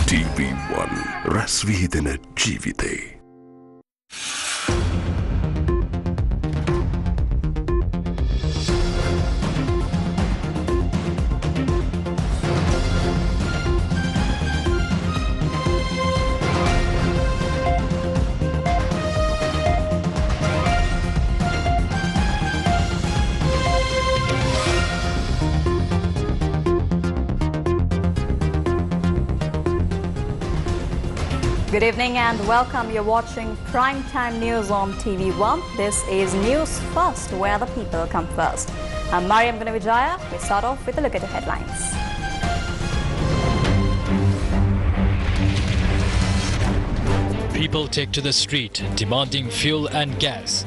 TV1 රැස්වීදෙන ජීවිතේ. Good evening and welcome. You're watching Primetime News on TV1. This is News First, where the people come first. I'm Mariam Gunavijaya. We start off with a look at the headlines. People take to the street demanding fuel and gas.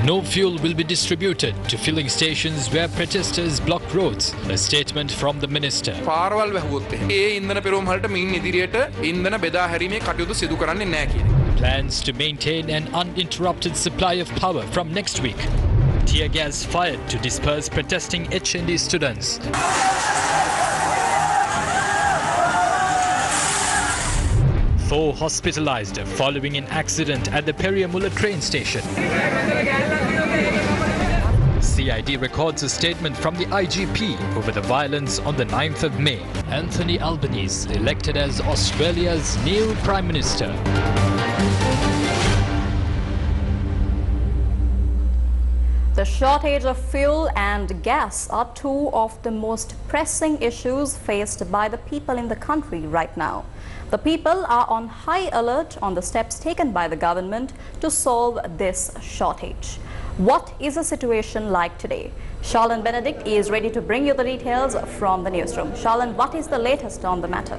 No fuel will be distributed to filling stations where protesters block roads. A statement from the minister. Plans to maintain an uninterrupted supply of power from next week. Tear gas fired to disperse protesting HND students. 4 hospitalized following an accident at the Periamula train station. CID records a statement from the IGP over the violence on the 9th of May. Anthony Albanese elected as Australia's new Prime Minister. The shortage of fuel and gas are 2 of the most pressing issues faced by the people in the country right now. The people are on high alert on the steps taken by the government to solve this shortage. What is the situation like today? Charlene Benedict is ready to bring you the details from the newsroom. Charlene, what is the latest on the matter?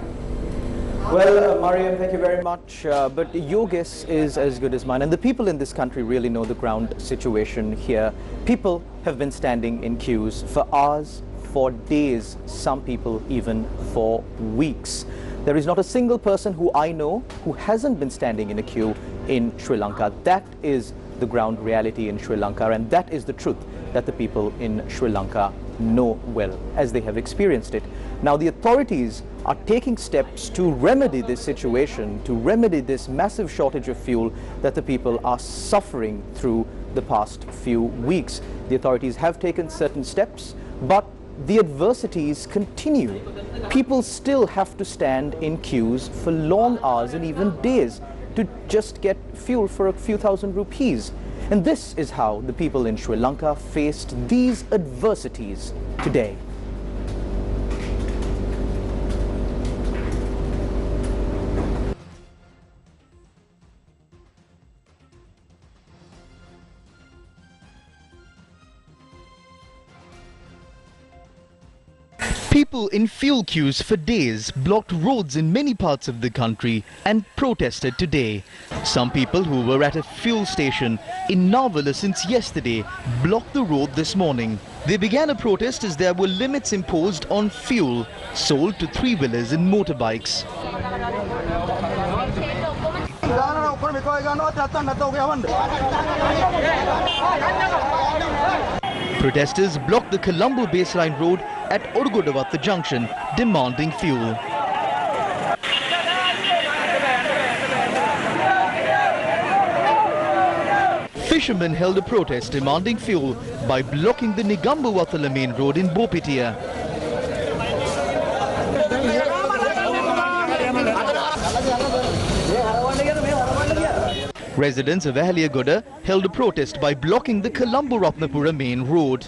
Well, Mariam, thank you very much. But your guess is as good as mine. And the people in this country really know the ground situation here. People have been standing in queues for hours, for days, some people even for weeks. There is not a single person who I know who hasn't been standing in a queue in Sri Lanka. That is the ground reality in Sri Lanka, and that is the truth that the people in Sri Lanka know well, as they have experienced it. Now, the authorities are taking steps to remedy this situation, to remedy this massive shortage of fuel that the people are suffering through the past few weeks. The authorities have taken certain steps, but the adversities continue. People still have to stand in queues for long hours and even days to just get fuel for a few thousand rupees. And this is how the people in Sri Lanka faced these adversities today. People in fuel queues for days blocked roads in many parts of the country and protested today. Some people who were at a fuel station in Narvala since yesterday blocked the road this morning. They began a protest as there were limits imposed on fuel sold to 3-wheelers and motorbikes. Protesters blocked the Colombo baseline road at Orgodavatta Junction, demanding fuel. Fishermen held a protest demanding fuel by blocking the Nigambawathala main road in Bopitia. Residents of Ahaliyagoda held a protest by blocking the Colombo Ratnapura main road.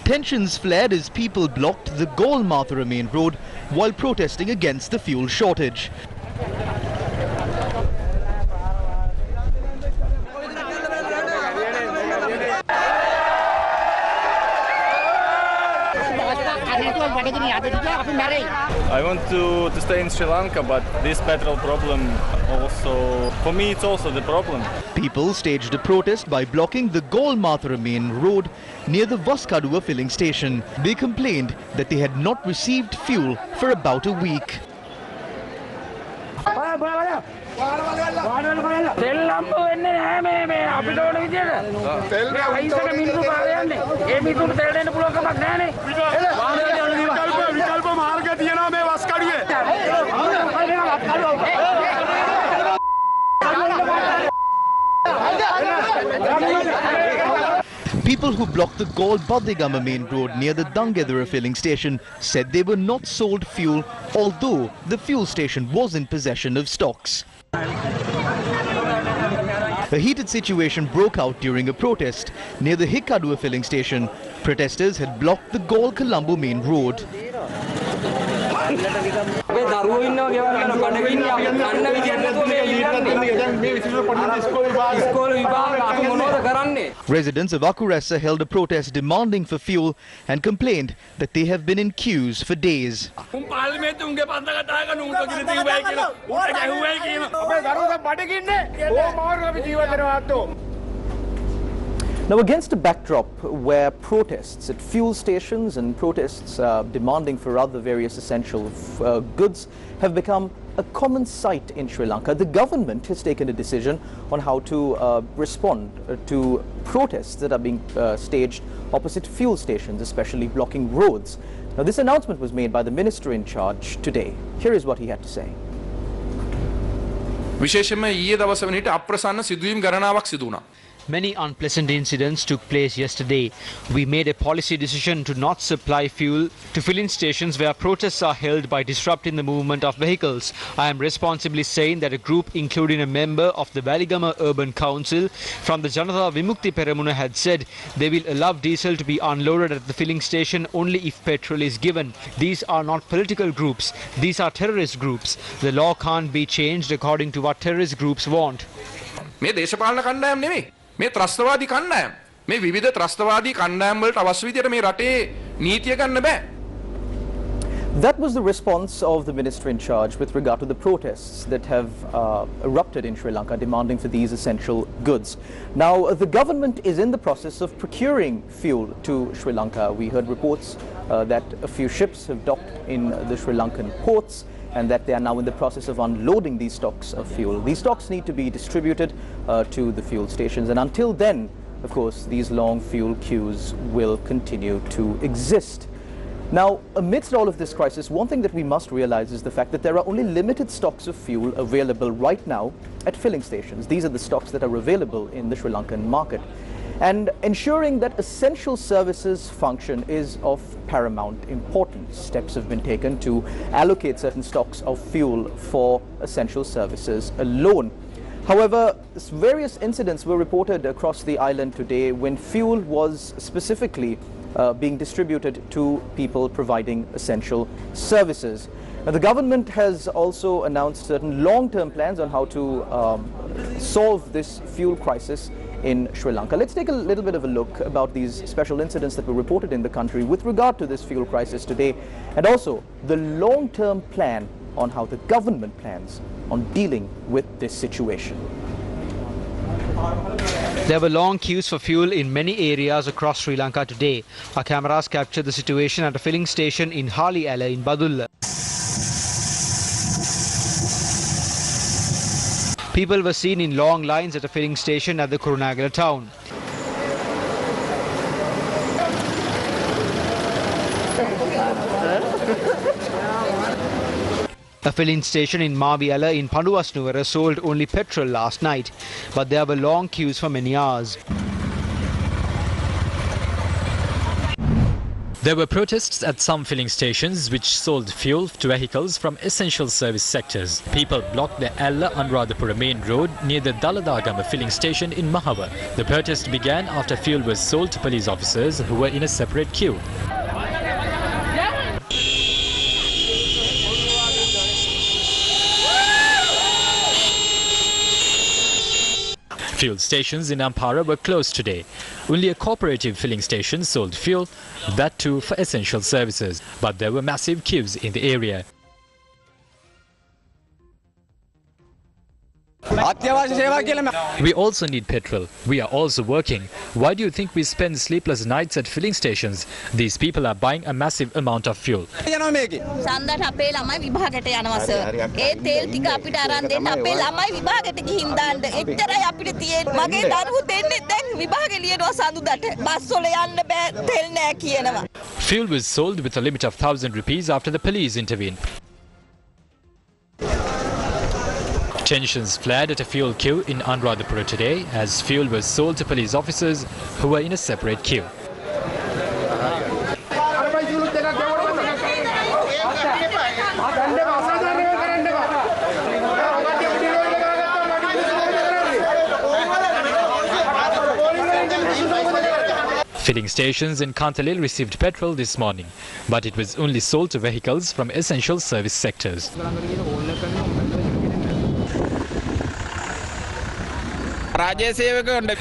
Tensions flared as people blocked the Golmathura main road while protesting against the fuel shortage. I want to stay in Sri Lanka, but this petrol problem also, for me, it's also the problem. People staged a protest by blocking the Golmathura main road near the Vaskadua filling station. They complained that they had not received fuel for about a week. People who blocked the Gol-Badigama main road near the Dangedera filling station said they were not sold fuel, although the fuel station was in possession of stocks. A heated situation broke out during a protest near the Hikadua filling station. Protesters had blocked the Gol-Colombo main road. Residents of Akuressa held a protest demanding for fuel and complained that they have been in queues for days. Now, against a backdrop where protests at fuel stations and protests demanding for other various essential goods have become a common sight in Sri Lanka, the government has taken a decision on how to respond to protests that are being staged opposite fuel stations, especially blocking roads. Now, this announcement was made by the minister in charge today. Here is what he had to say. විශේෂයෙන්ම ඊයේ දවස වෙනිට අප්‍රසන්න සිදුවීම් ගණනාවක් සිදු වුණා. Many unpleasant incidents took place yesterday. We made a policy decision to not supply fuel to filling stations where protests are held by disrupting the movement of vehicles. I am responsibly saying that a group including a member of the Waligama Urban Council from the Janatha Vimukti Peramuna had said they will allow diesel to be unloaded at the filling station only if petrol is given. These are not political groups. These are terrorist groups. The law can't be changed according to what terrorist groups want. මේ දේශපාලන කණ්ඩායම් නෙමෙයි. මේ ත්‍රස්තවාදී කණ්ඩායම්. මේ විවිධ ත්‍රස්තවාදී කණ්ඩායම් වලට අවශ්‍ය විදියට මේ රටේ නීතිය ගන්න බෑ. That was the response of the minister in charge with regard to the protests that have erupted in Sri Lanka demanding for these essential goods. Now, the government is in the process of procuring fuel to Sri Lanka. We heard reports that a few ships have docked in the Sri Lankan ports and that they are now in the process of unloading these stocks of fuel. These stocks need to be distributed to the fuel stations, and until then, of course, these long fuel queues will continue to exist. Now, amidst all of this crisis, one thing that we must realize is the fact that there are only limited stocks of fuel available right now at filling stations. These are the stocks that are available in the Sri Lankan market. And ensuring that essential services function is of paramount importance. Steps have been taken to allocate certain stocks of fuel for essential services alone. However, various incidents were reported across the island today when fuel was specifically being distributed to people providing essential services. Now, the government has also announced certain long-term plans on how to solve this fuel crisis in Sri Lanka. Let's take a little bit of a look about these special incidents that were reported in the country with regard to this fuel crisis today, and also the long-term plan on how the government plans on dealing with this situation. There were long queues for fuel in many areas across Sri Lanka today. Our cameras captured the situation at a filling station in Haliala in Badulla. People were seen in long lines at a filling station at the Kurunagala town. A filling station in Maviala in Panduwasnuvara sold only petrol last night, but there were long queues for many hours. There were protests at some filling stations which sold fuel to vehicles from essential service sectors. People blocked the Alla Anuradhapura main road near the Daladagama filling station in Mahava. The protest began after fuel was sold to police officers who were in a separate queue. Fuel stations in Ampara were closed today. Only a cooperative filling station sold fuel, that too for essential services. But there were massive queues in the area. We also need petrol. We are also working. Why do you think we spend sleepless nights at filling stations? These people are buying a massive amount of fuel. සඳට අපේ ළමයි විභාගයට යනවා sir. ඒ තෙල් ටික අපිට අරන් දෙන්න අපේ ළමයි විභාගයට ගිහින් දාන්න. එච්චරයි අපිට තියෙන්නේ. මගේ දරුවෝ දෙන්නේ දැන් විභාගෙ ලියනවා සඳුදාට. බස් වල යන්න බෑ තෙල් නෑ කියනවා. Fuel was sold with a limit of 1,000 rupees after the police intervened. Tensions flared at a fuel queue in Anuradhapura today as fuel was sold to police officers who were in a separate queue. Filling stations in Kantalil received petrol this morning, but it was only sold to vehicles from essential service sectors.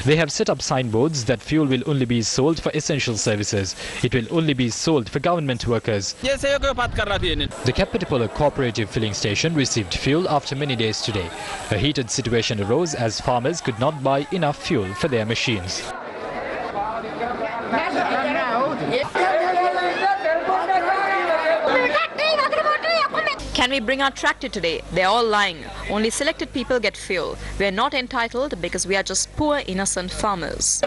They have set up signboards that fuel will only be sold for essential services. It will only be sold for government workers. The Charitable cooperative filling station received fuel after many days today. A heated situation arose as farmers could not buy enough fuel for their machines. Can we bring our tractor today? They're all lying. Only selected people get fuel. We're not entitled because we are just poor, innocent farmers.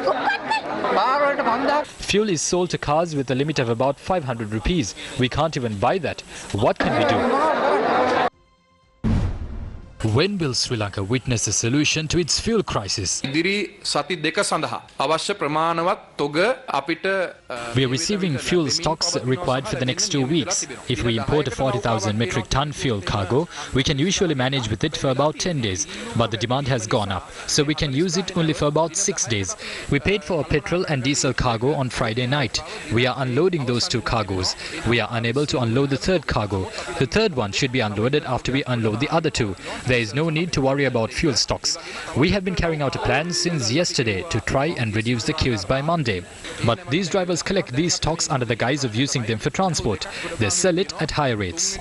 Fuel is sold to cars with a limit of about 500 rupees. We can't even buy that. What can we do? When will Sri Lanka witness a solution to its fuel crisis? We are receiving fuel stocks required for the next 2 weeks. If we import a 40,000 metric ton fuel cargo, we can usually manage with it for about 10 days. But the demand has gone up, so we can use it only for about 6 days. We paid for a petrol and diesel cargo on Friday night. We are unloading those 2 cargoes. We are unable to unload the 3rd cargo. The 3rd one should be unloaded after we unload the other 2. There is no need to worry about fuel stocks. We have been carrying out a plan since yesterday to try and reduce the queues by Monday. But these drivers collect these stocks under the guise of using them for transport. They sell it at higher rates.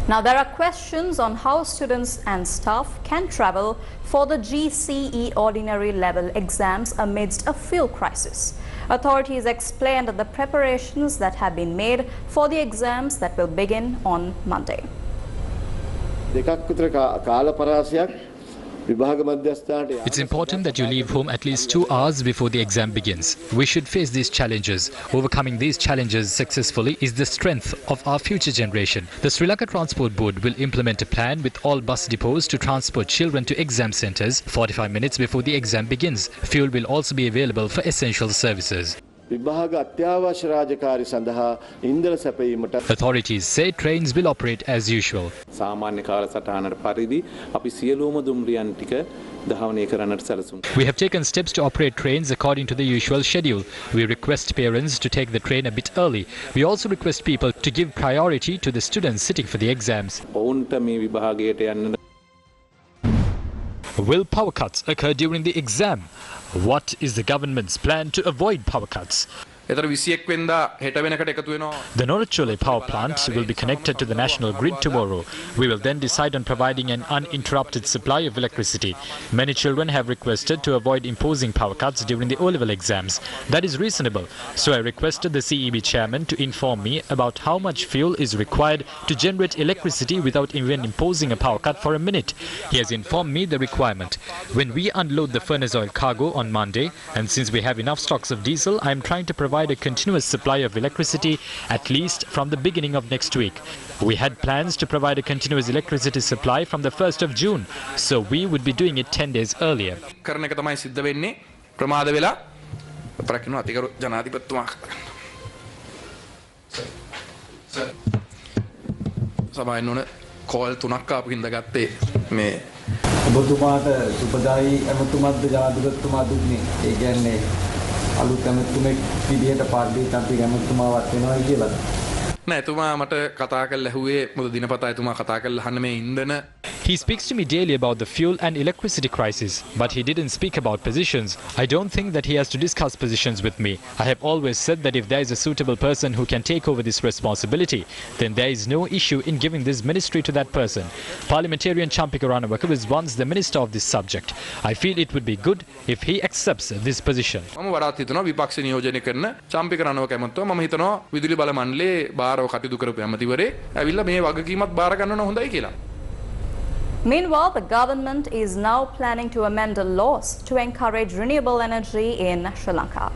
Now there are questions on how students and staff can travel for the GCE ordinary level exams amidst a fuel crisis. Authorities explained the preparations that have been made for the exams that will begin on Monday. It's important that you leave home at least 2 hours before the exam begins. We should face these challenges. Overcoming these challenges successfully is the strength of our future generation. The Sri Lanka Transport Board will implement a plan with all bus depots to transport children to exam centres 45 minutes before the exam begins. Fuel will also be available for essential services. Authorities say trains will operate as usual. We have taken steps to operate trains according to the usual schedule. We request parents to take the train a bit early. We also request people to give priority to the students sitting for the exams. Will power cuts occur during the exam? What is the government's plan to avoid power cuts? The Norachole power plant will be connected to the national grid tomorrow. We will then decide on providing an uninterrupted supply of electricity. Many children have requested to avoid imposing power cuts during the O-level exams. That is reasonable. So I requested the CEB chairman to inform me about how much fuel is required to generate electricity without even imposing a power cut for a minute. He has informed me the requirement. When we unload the furnace oil cargo on Monday, and since we have enough stocks of diesel, I am trying to provide a continuous supply of electricity at least from the beginning of next week. We had plans to provide a continuous electricity supply from the 1st of June, so we would be doing it 10 days earlier. ඔබතුමාට සුපදායි ඇමතුමක්ද ජනාධිපතිතුමා දුන්නේ ඒ කියන්නේ අලුත් ඇමතුමෙක් විදිහට පාර්ලිමේන්තු අපි ඇමතුමාවත් වෙනවා කියලා නෑ එතුමා මට කතා කරලා ඇහුවේ මොකද දිනපතා එතුමා කතා කරලා අහන්න මේ ඉන්ධන He speaks to me daily about the fuel and electricity crisis, but he didn't speak about positions. I don't think that he has to discuss positions with me. I have always said that if there is a suitable person who can take over this responsibility, then there is no issue in giving this ministry to that person. Parliamentarian Champika Ranawaka was once the minister of this subject. I feel it would be good if he accepts this position. මම වඩාත් හිතනවා විපක්ෂ නියෝජනය කරන චම්පික රණවක ඇමතුමා මම හිතනවා විදුලි බල මණ්ඩලයේ බාරව කටයුතු කරපු ඇමතිවරේ ඇවිල්ලා මේ වගකීමත් බාර ගන්නව හොඳයි කියලා. Meanwhile, the government is now planning to amend the laws to encourage renewable energy in Sri Lanka.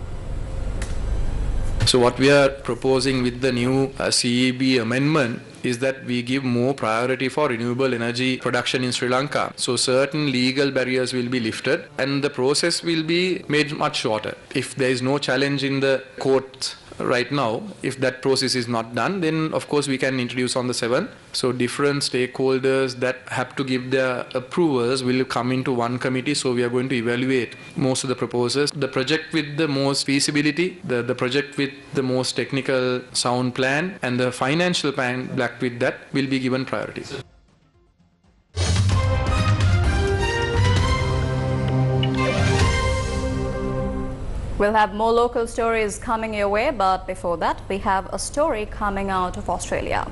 So what we are proposing with the new CEB amendment is that we give more priority for renewable energy production in Sri Lanka. So certain legal barriers will be lifted and the process will be made much shorter. If there is no challenge in the court right now, if that process is not done, then of course we can introduce on the 7th. So different stakeholders that have to give their approvals will come into one committee. So we are going to evaluate most of the proposals. The project with the most feasibility, the project with the most technical sound plan and the financial plan backed with that will be given priority. We'll have more local stories coming your way, but before that, we have a story coming out of Australia.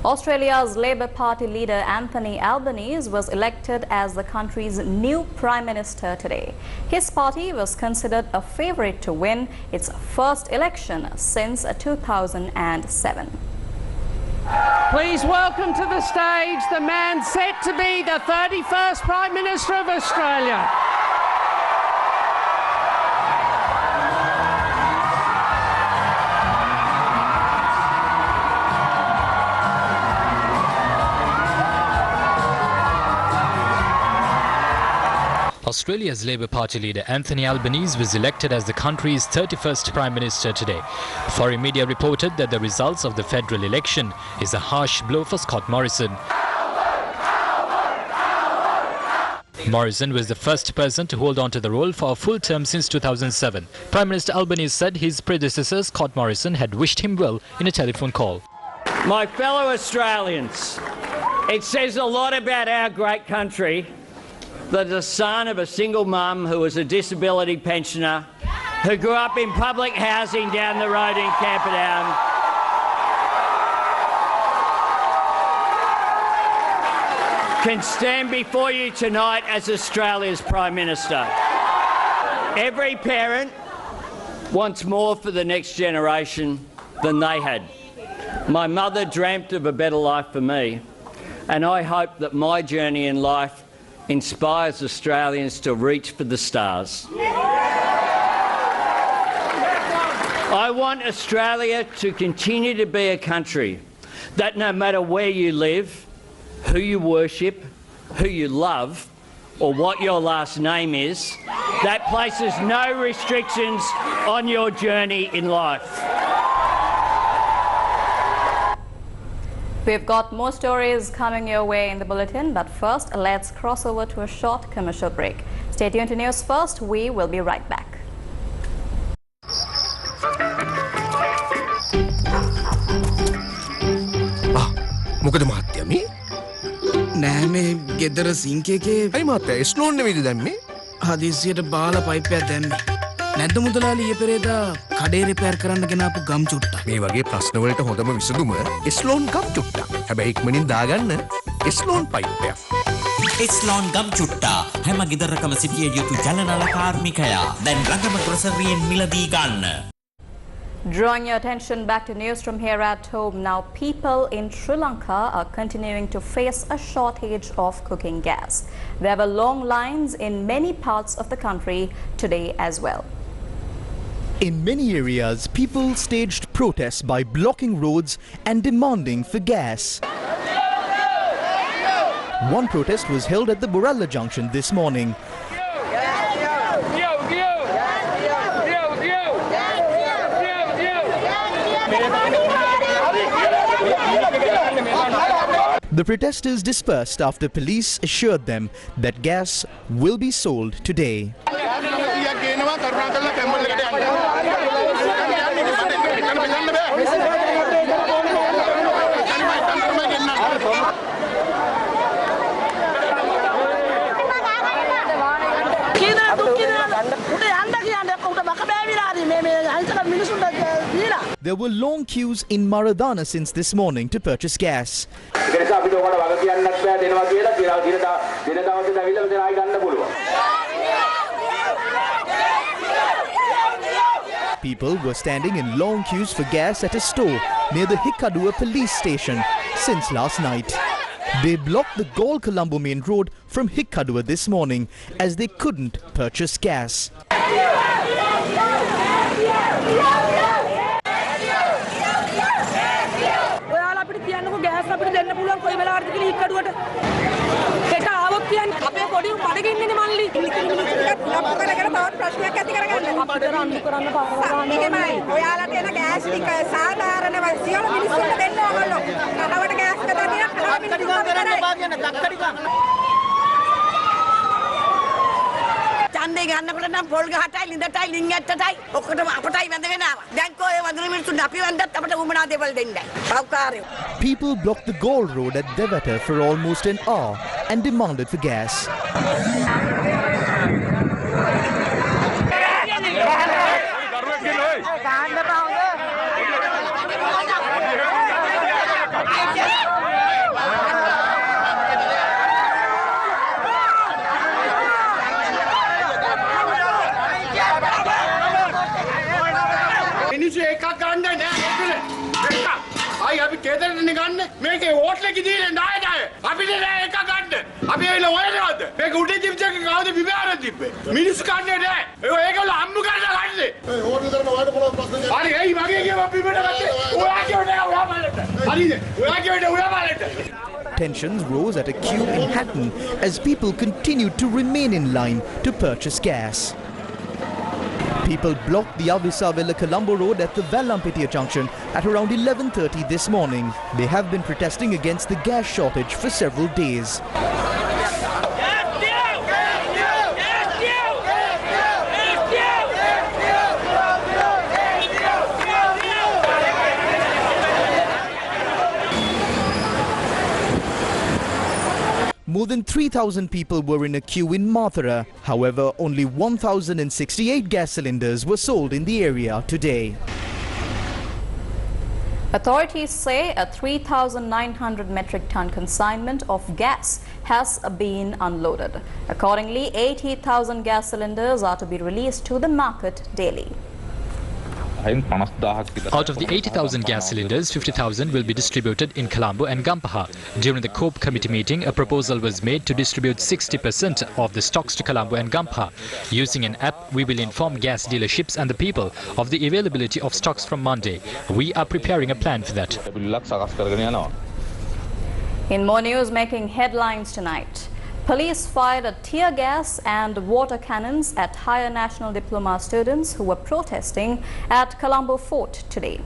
Australia's Labour Party leader Anthony Albanese was elected as the country's new Prime Minister today. His party was considered a favourite to win its first election since 2007. Please welcome to the stage the man set to be the 31st Prime Minister of Australia. Australia's Labour Party leader Anthony Albanese was elected as the country's 31st Prime Minister today. Foreign media reported that the results of the federal election is a harsh blow for Scott Morrison. Morrison was the first person to hold on to the role for a full term since 2007. Prime Minister Albanese said his predecessor Scott Morrison had wished him well in a telephone call. My fellow Australians, it says a lot about our great country that the son of a single mum who was a disability pensioner, who grew up in public housing down the road in Camperdown, can stand before you tonight as Australia's Prime Minister. Every parent wants more for the next generation than they had. My mother dreamt of a better life for me, and I hope that my journey in life inspires Australians to reach for the stars. I want Australia to continue to be a country that no matter where you live, who you worship, who you love, or what your last name is, that places no restrictions on your journey in life. We've got more stories coming your way in the bulletin, but first let's cross over to a short commercial break. Stay tuned to News First. We will be right back. මොකද මහත්තයා මේ? නෑ මේ ගෙදර sync එකේ අයි මහත්තයා ස්ලෝන් නෙමෙයිද දැම්මේ? හදිසියට බාලා පයිප්පයක් දැම්මේ. නැද්ද මුදලාලි ඊයේ පෙරේදා කඩේ රිපෙයාර් කරන්න ගෙනාපු ගම් චුට්ටක්. මේ වගේ ප්‍රශ්න වලට හොඳම විසඳුම ස්ලෝන් ගම් චුට්ටක්. හැබැයි ඉක්මනින් දාගන්න ස්ලෝන් පයිප්පයක්. ස්ලෝන් ගම් චුට්ටා හැම ගෙදරකම සිටිය යුතු ජලනල කාර්මිකයා දැන් ළඟම ග්‍රොසරියෙන් මිලදී ගන්න. Drawing your attention back to news from here at home now, people in Sri Lanka are continuing to face a shortage of cooking gas. There were long lines in many parts of the country today as well. In many areas, people staged protests by blocking roads and demanding for gas. One protest was held at the Buralla junction this morning. The protesters dispersed after police assured them that gas will be sold today. there were long queues in Maradana since this morning to purchase gas. People were standing in long queues for gas at a store near the Hikkaduwa police station since last night. They blocked the Galle Colombo main road from Hikkaduwa this morning as they couldn't purchase gas. People blocked the Galle Road at Devata for almost an hour and demanded for gas. Tensions rose at a queue in Hatton as people continued to remain in line to purchase gas. People blocked the Avisavella Colombo Road at the Vallampitia junction at around 11:30 this morning. They have been protesting against the gas shortage for several days. More than 3,000 people were in a queue in Mathura. However, only 1,068 gas cylinders were sold in the area today. Authorities say a 3,900 metric ton consignment of gas has been unloaded. Accordingly, 80,000 gas cylinders are to be released to the market daily. Out of the 80,000 gas cylinders, 50,000 will be distributed in Colombo and Gampaha. During the COPE committee meeting, a proposal was made to distribute 60% of the stocks to Colombo and Gampaha. Using an app, we will inform gas dealerships and the people of the availability of stocks from Monday. We are preparing a plan for that. In more news making headlines tonight, police fired tear gas and water cannons at higher national diploma students who were protesting at Colombo Fort today.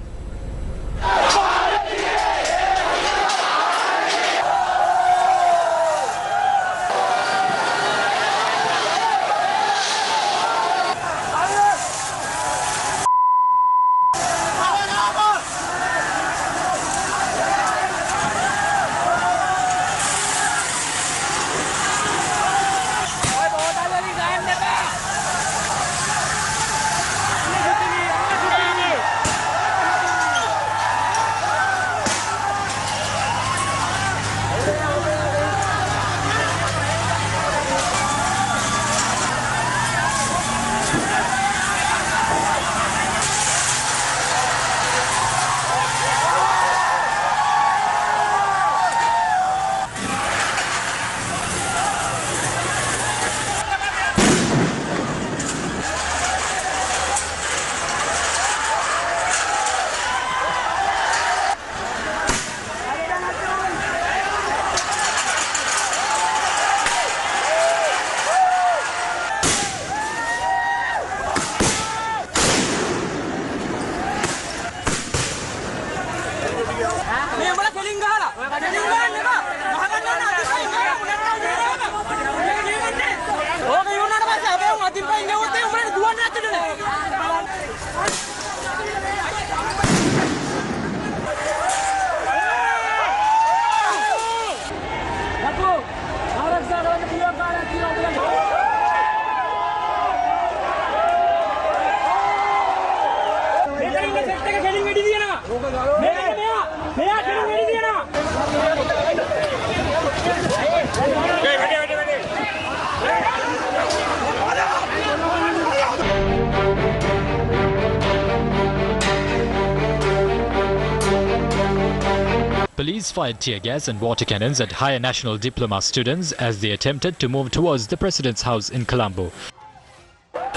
Police fired tear gas and water cannons at higher national diploma students as they attempted to move towards the president's house in Colombo.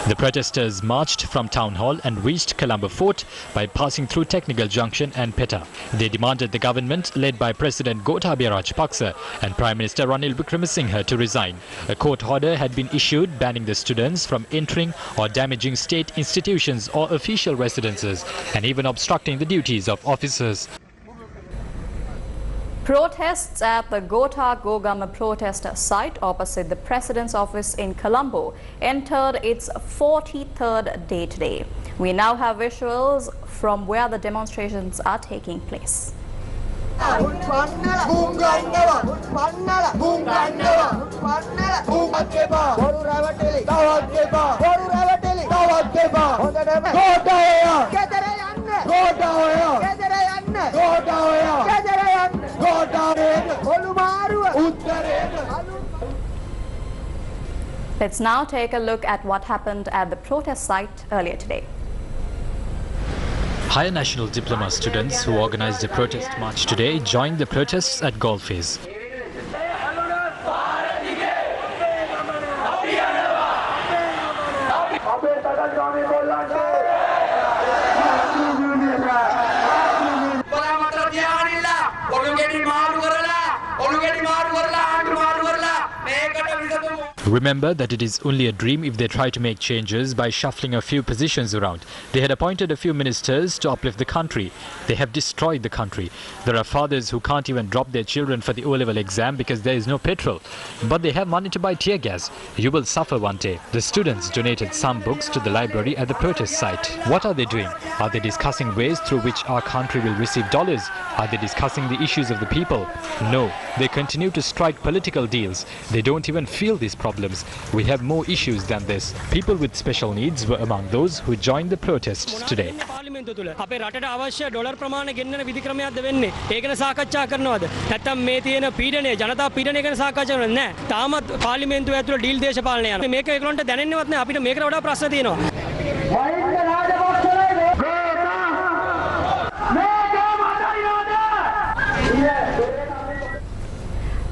The protesters marched from Town Hall and reached Colombo Fort by passing through Technical Junction and Peta. They demanded the government, led by President Gotabaya Rajapaksa and Prime Minister Ranil Wickremesinghe, to resign. A court order had been issued banning the students from entering or damaging state institutions or official residences and even obstructing the duties of officers. Protests at the Gota Gogama protest site opposite the President's office in Colombo entered its 43rd day today. We now have visuals from where the demonstrations are taking place. Let's now take a look at what happened at the protest site earlier today. Higher national diploma students who organized a protest march today joined the protests at Golfes. Remember that it is only a dream if they try to make changes by shuffling a few positions around. They had appointed a few ministers to uplift the country. They have destroyed the country. There are fathers who can't even drop their children for the O-level exam because there is no petrol. But they have money to buy tear gas. You will suffer one day. The students donated some books to the library at the protest site. What are they doing? Are they discussing ways through which our country will receive dollars? Are they discussing the issues of the people? No. They continue to strike political deals. They don't even feel these problems. We have more issues than this. People with special needs were among those who joined the protests today.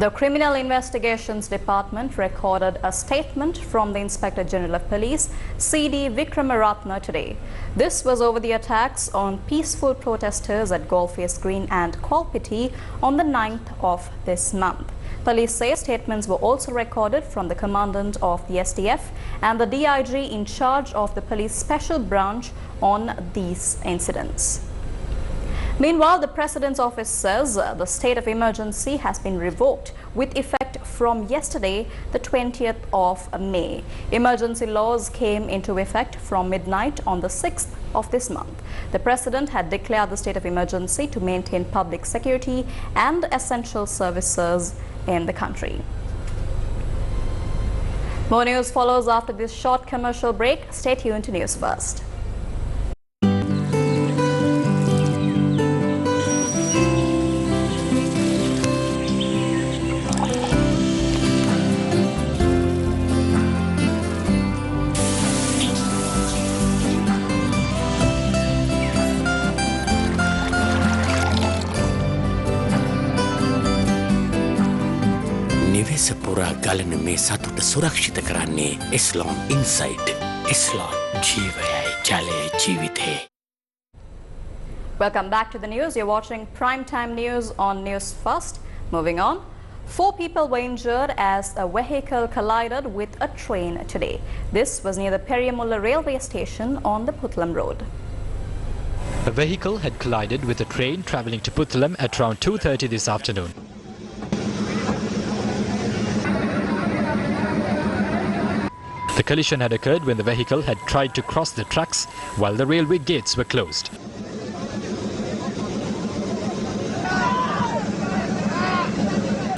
The Criminal Investigations Department recorded a statement from the Inspector General of Police, C.D. Vikramaratne, today. This was over the attacks on peaceful protesters at Golfes Green and Kolpiti on the 9th of this month. Police say statements were also recorded from the Commandant of the SDF and the DIG in charge of the Police Special Branch on these incidents. Meanwhile, the President's office says the state of emergency has been revoked with effect from yesterday, the 20th of May. Emergency laws came into effect from midnight on the 6th of this month. The President had declared the state of emergency to maintain public security and essential services in the country. More news follows after this short commercial break. Stay tuned to News First. පුරා ගලන මේ සතුට සුරක්ෂිත කරන්නේ S-lon insight. S-lon ජීවයයි ජලයේ ජීවිතේ. Welcome back to the news. You're watching Primetime News on News First. Moving on. 4 people were injured as a vehicle collided with a train today. This was near the Periamulla railway station on the Puttalam road. A vehicle had collided with a train travelling to Puttalam at around 2:30 this afternoon. The collision had occurred when the vehicle had tried to cross the tracks while the railway gates were closed.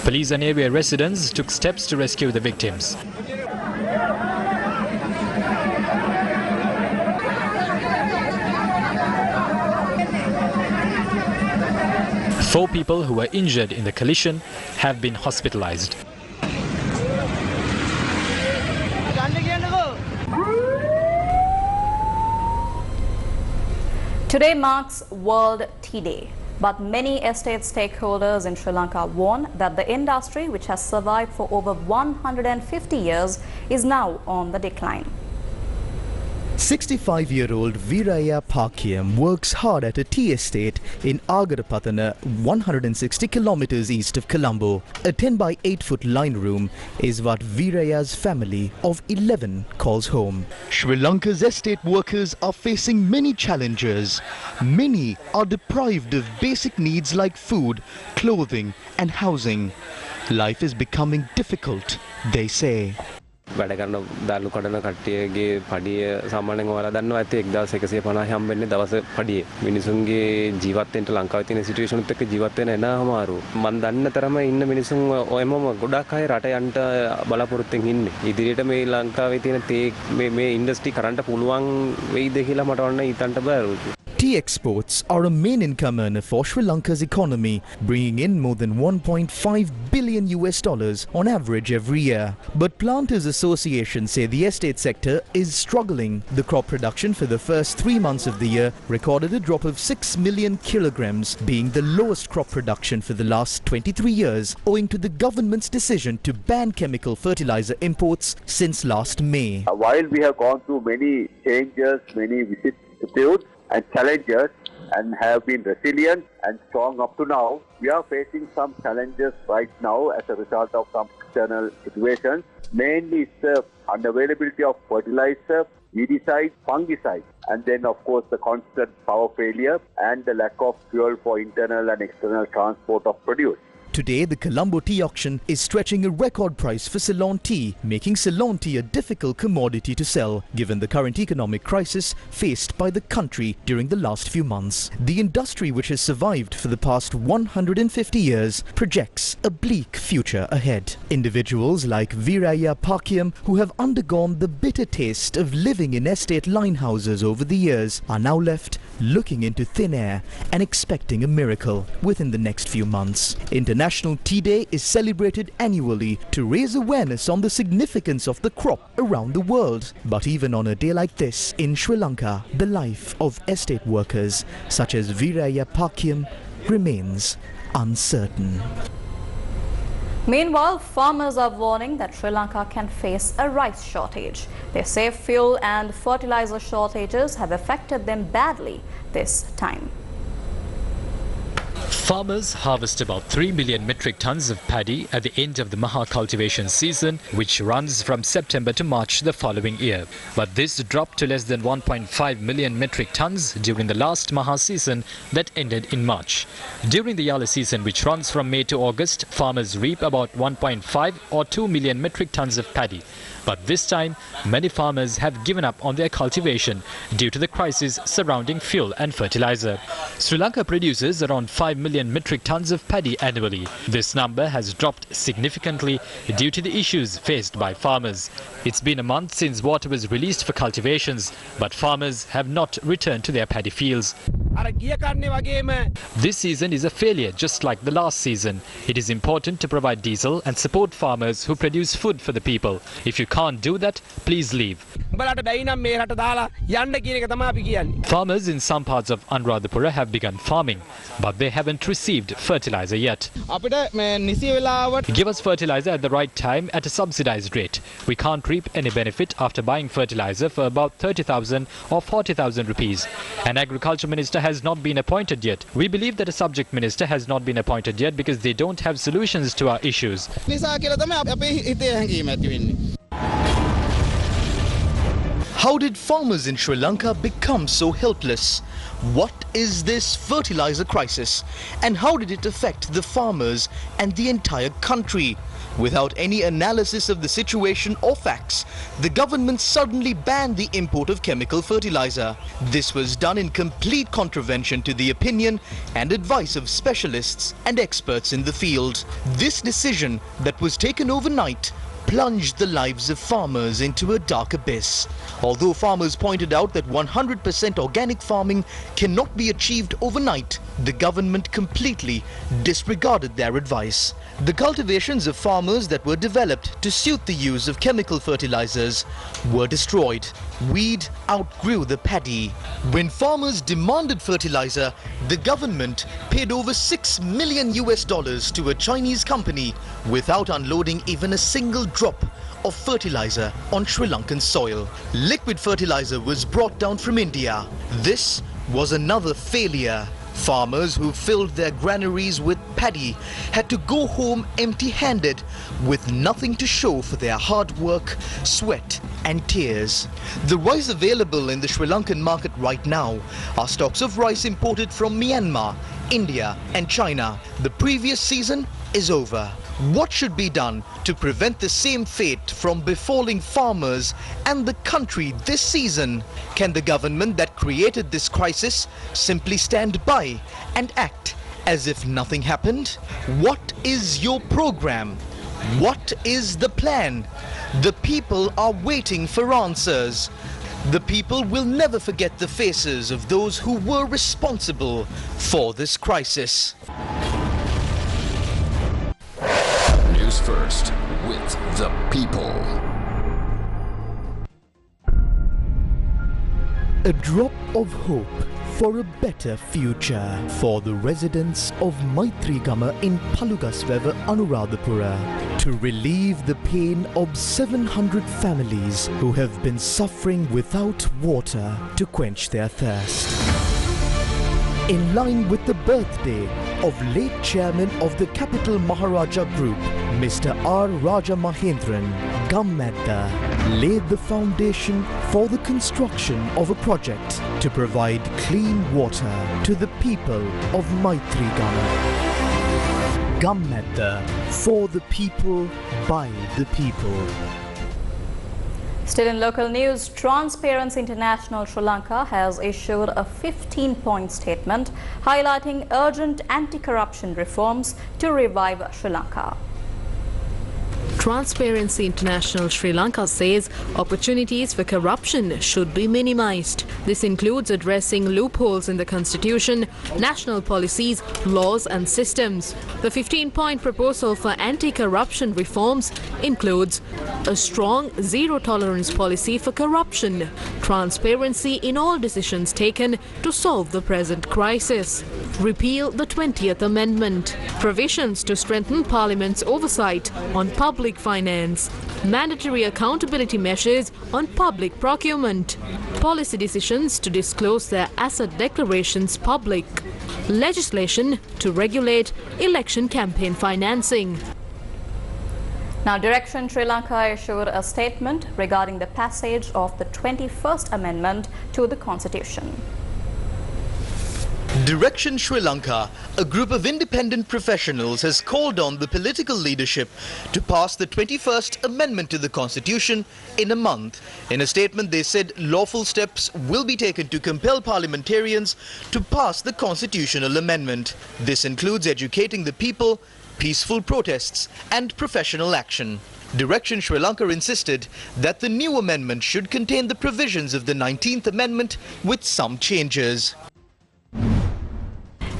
Police and area residents took steps to rescue the victims. 4 people who were injured in the collision have been hospitalized. Today marks World Tea Day, but many estate stakeholders in Sri Lanka warn that the industry, which has survived for over 150 years, is now on the decline. 65-year-old Viraya Pakyam works hard at a tea estate in Agarapatana, 160 kilometers east of Colombo. A 10 by 8 foot line room is what Viraya's family of 11 calls home. Sri Lanka's estate workers are facing many challenges. Many are deprived of basic needs like food, clothing and housing. Life is becoming difficult, they say. වැඩ කරන දල්ලු කඩන කට්ටියගේ පඩිය සාමාන්‍යයෙන් ඔයාලා දන්නවා ඇත්තේ 1150 හම්බෙන්නේ දවස් පඩිය. මිනිසුන්ගේ ජීවත් වෙන්න ලංකාවේ තියෙන සිටුේෂන් එකත් එක්ක ජීවත් වෙන්න එන අමාරු. මම දන්න තරම ඉන්න මිනිසුන් ඔයමම ගොඩක් අය රට යන්න බලාපොරොත්තුෙන් ඉන්නේ. ඉදිරියට මේ ලංකාවේ තියෙන තේ මේ ඉන්ඩස්ට්‍රි කරන්න පුළුවන් වෙයිද කියලා මට වන්න හිතන්න බෑ. Tea exports are a main income earner for Sri Lanka's economy, bringing in more than $1.5 billion on average every year. But Planters Association say the estate sector is struggling. The crop production for the first 3 months of the year recorded a drop of 6 million kilograms, being the lowest crop production for the last 23 years, owing to the government's decision to ban chemical fertilizer imports since last May. While we have gone through many changes, many vicissitudes and challenges and have been resilient and strong up to now, we are facing some challenges right now as a result of some external situations. Mainly it's the unavailability of fertilizer, weedicide, fungicide, and then of course the constant power failure and the lack of fuel for internal and external transport of produce. Today, the Colombo tea auction is stretching a record price for Ceylon tea, making Ceylon tea a difficult commodity to sell, given the current economic crisis faced by the country during the last few months. The industry, which has survived for the past 150 years, projects a bleak future ahead. Individuals like Viraya Pakyam, who have undergone the bitter taste of living in estate line houses over the years, are now left looking into thin air and expecting a miracle within the next few months. International Tea Day is celebrated annually to raise awareness on the significance of the crop around the world. But even on a day like this, in Sri Lanka, the life of estate workers such as Viraya Pakyam remains uncertain. Meanwhile, farmers are warning that Sri Lanka can face a rice shortage. They say fuel and fertilizer shortages have affected them badly this time. Farmers harvest about 3 million metric tons of paddy at the end of the Maha cultivation season, which runs from September to March the following year. But this dropped to less than 1.5 million metric tons during the last Maha season that ended in March. During the Yala season, which runs from May to August, farmers reap about 1.5 or 2 million metric tons of paddy. But this time, many farmers have given up on their cultivation due to the crisis surrounding fuel and fertilizer. Sri Lanka produces around 5 million metric tons of paddy annually. This number has dropped significantly due to the issues faced by farmers. It's been a month since water was released for cultivations, but farmers have not returned to their paddy fields. This season is a failure, just like the last season. It is important to provide diesel and support farmers who produce food for the people. If you can't do that, please leave. Farmers in some parts of Anuradhapura have begun farming, but they haven't received fertilizer yet. Give us fertilizer at the right time at a subsidized rate. We can't reap any benefit after buying fertilizer for about 30,000 or 40,000 rupees. An agriculture minister has not been appointed yet. We believe that a subject minister has not been appointed yet because they don't have solutions to our issues. How did farmers in Sri Lanka become so helpless? What is this fertilizer crisis? And how did it affect the farmers and the entire country? Without any analysis of the situation or facts, the government suddenly banned the import of chemical fertilizer. This was done in complete contravention to the opinion and advice of specialists and experts in the field. This decision that was taken overnight plunged the lives of farmers into a dark abyss. Although farmers pointed out that 100% organic farming cannot be achieved overnight, the government completely disregarded their advice. The cultivations of farmers that were developed to suit the use of chemical fertilizers were destroyed. Weed outgrew the paddy. When farmers demanded fertilizer, the government paid over $6 million to a Chinese company without unloading even a single drop of fertilizer on Sri Lankan soil. Liquid fertilizer was brought down from India. This was another failure. Farmers who filled their granaries with paddy had to go home empty-handed with nothing to show for their hard work, sweat and tears. The rice available in the Sri Lankan market right now are stocks of rice imported from Myanmar, India and China. The previous season is over. What should be done to prevent the same fate from befalling farmers and the country this season? Can the government that created this crisis simply stand by and act as if nothing happened? What is your program? What is the plan? The people are waiting for answers. The people will never forget the faces of those who were responsible for this crisis. News First with the people. A drop of hope for a better future for the residents of Maithrigama in Palugasweva, Anuradhapura, to relieve the pain of 700 families who have been suffering without water to quench their thirst. In line with the birthday of late chairman of the Capital Maharaja Group, Mr. R. Raja Mahendran, Gammadda laid the foundation for the construction of a project to provide clean water to the people of Maithrigama. Gammadda, for the people, by the people. Still in local news, Transparency International Sri Lanka has issued a 15-point statement highlighting urgent anti-corruption reforms to revive Sri Lanka. Transparency International Sri Lanka says opportunities for corruption should be minimized. This includes addressing loopholes in the constitution, national policies, laws and systems. The 15-point proposal for anti-corruption reforms includes a strong zero-tolerance policy for corruption, transparency in all decisions taken to solve the present crisis, repeal the 20th Amendment, provisions to strengthen Parliament's oversight on public finance, mandatory accountability measures on public procurement, policy decisions to disclose their asset declarations public, legislation to regulate election campaign financing. Now, Direction Sri Lanka issued a statement regarding the passage of the 21st Amendment to the Constitution. Direction Sri Lanka, a group of independent professionals, has called on the political leadership to pass the 21st Amendment to the Constitution in a month. In a statement, they said lawful steps will be taken to compel parliamentarians to pass the constitutional amendment. This includes educating the people, peaceful protests and professional action. Direction Sri Lanka insisted that the new amendment should contain the provisions of the 19th Amendment with some changes.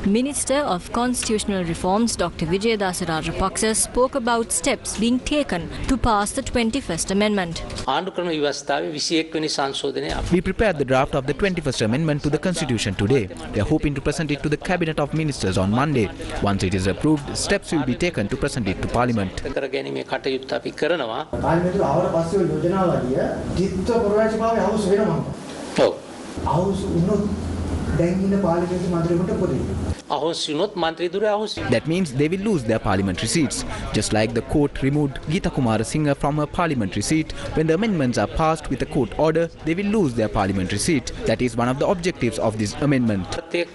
Minister of Constitutional Reforms Dr. Vijayadasa Rajapaksa spoke about steps being taken to pass the 21st Amendment. We prepared the draft of the 21st Amendment to the Constitution today. We are hoping to present it to the Cabinet of Ministers on Monday. Once it is approved, steps will be taken to present it to Parliament. That means they will lose their parliamentary seats. Just like the court removed Geeta Kumarasinghe from her parliamentary seat, when the amendments are passed with a court order, they will lose their parliamentary seat. That is one of the objectives of this amendment. The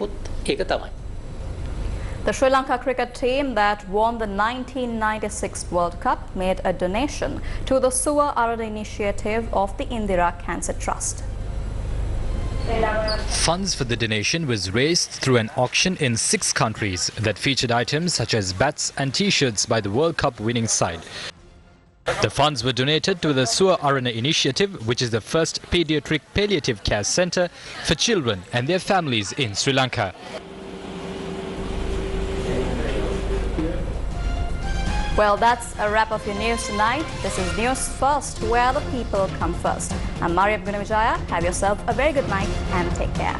Sri Lanka cricket team that won the 1996 World Cup made a donation to the Suva Arada initiative of the Indira Cancer Trust. Funds for the donation was raised through an auction in 6 countries that featured items such as bats and t-shirts by the World Cup winning side. The funds were donated to the Suwa Arana initiative, which is the first pediatric palliative care centre for children and their families in Sri Lanka. Well, that's a wrap of your news tonight. This is News First, where the people come first. I'm Mariam Gunavijaya. Have yourself a very good night and take care.